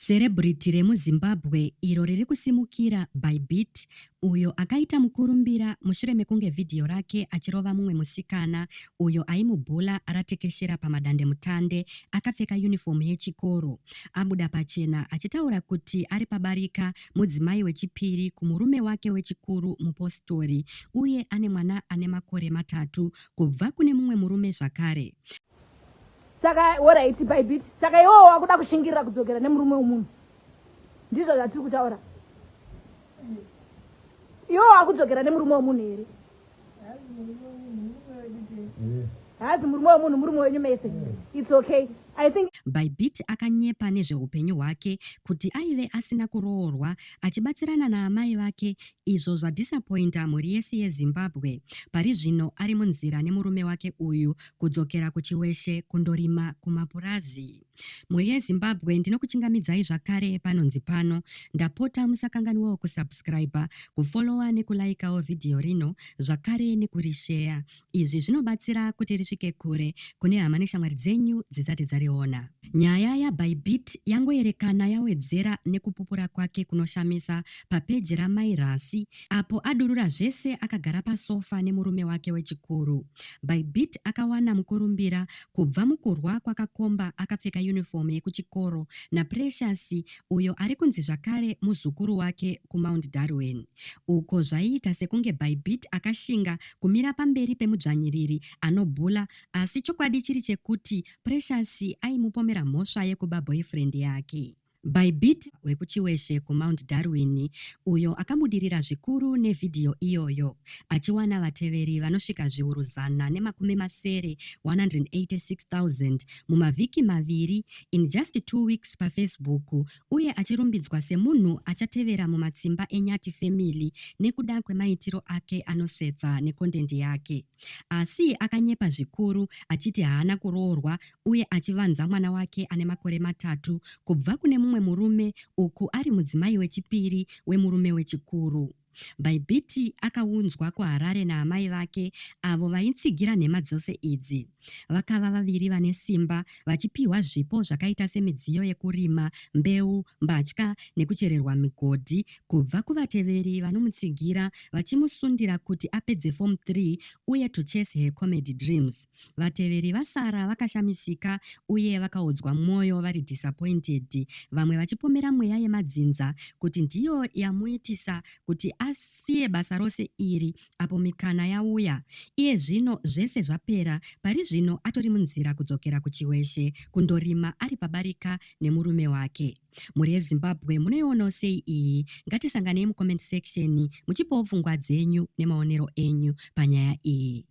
Celebrity remuZimbabwe iro riri kusimukira Bybit, uyo akaita mukurumbira mushure mekunge vhidhiyo rake achirova mumwe musikana uyo aimubhula aratekeshera pamadandemutande akapfeka yunifomu yechikoro. Abuda pachena achitaura kuti Aripabarika mudzimai wechipiri kumurume wake wechikuru mupostori uye ane mwana ane makore 3 kubva kune mumwe murume zvakare. Saka oraiti Bybit, saka iwo wakuda kushingirira kudzokera nemurume womunhu. Ndizvo zvatiri kutaura. Iwo wakudzokera nemurume womunhu here? Haasi murume womunhu, murume wenyu mese. It's okay. I think Bybit akanyepa nezveupenyu hwake kuti aive asina kuroorwa achibatsirana naamai vake, izvo zvadhisapointa mhuri yese yeZimbabwe. Pari zvino ari munzira nemurume wake uyu kudzokera kuchiweshe kundorima kumapurazi. Mhuri yeZimbabwe, ndinokuchingamidzai zvakare panonzi pano. Ndapota musakanganwawo kusubscribe, kufollowa nekulaikawo vhidhiyo rino, zvakare nekurisheya. Izvi zvinobatsira kuti risvike kure kune hama neshamwari dzenyu dzisati dzariona. Nyaya yaBybit yangoerekana yawedzera nekupupura kwake kunoshamisa papeji ramai Haasi, apo adurura zvese akagara pasofa nemurume wake wechikuru. Bybit akawana mukurumbira kubva mukurwa kwakakomba akapfeka yunifomu yekuchikoro naPrecious uyo ari kunzi zvakare muzukuru wake kuMount Darwin. Uko zvaiita sekunge Bybit akashinga kumira pamberi pemudzvanyiriri anobhula, asi chokwadi chiri chekuti Precious aimupomera mhosva yekuba boyfriend yake. Bybit wekuchiweshe kuMount Darwin uyo akabudirira zvikuru nevhidhiyo iyoyo, achiwana vateveri vanosvika zviuru 186,000 mumavhiki maviri in just 2 weeks paFacebook, uye achirumbidzwa semunhu achatevera mumatsimba enyati family nekuda kwemaitiro ake anosetsa nekondendi yake. Asi akanyepa zvikuru achiti haana kuroorwa uye achivanza mwana wake ane makore 3 kubva kune mumwe murume, uku ari mudzimai wechipiri wemurume wechikuru. Bybit akaunzwa kuHarare naamai vake avo vaintsigira nhema dzose idzi. Vakava vaviri vane simba, vachipiwa zvipo zvakaita semidziyo yekurima, mbeu, mbatya nekuchererwa migodhi kubva kuvateveri vanomutsigira, vachimusundira kuti apedze Form 3 uye to chase her comedy dreams. Vateveri vasara vakashamisika uye vakaudzwa mwoyo vari disappointed, vamwe vachipomera mweya yemadzinza kuti ndiyo yamuitisa kuti asiye basa rose iri apo mikana yauya. Iye zvino zvese zvapera, pari zvino atori munzira kudzokera kuchiweshe kundorima Aripabarika nemurume wake. Mhuri yeZimbabwe, munoiona sei iyi? Ngatisanganei mucomment section muchipawo pfungwa dzenyu nemaonero enyu panyaya iyi.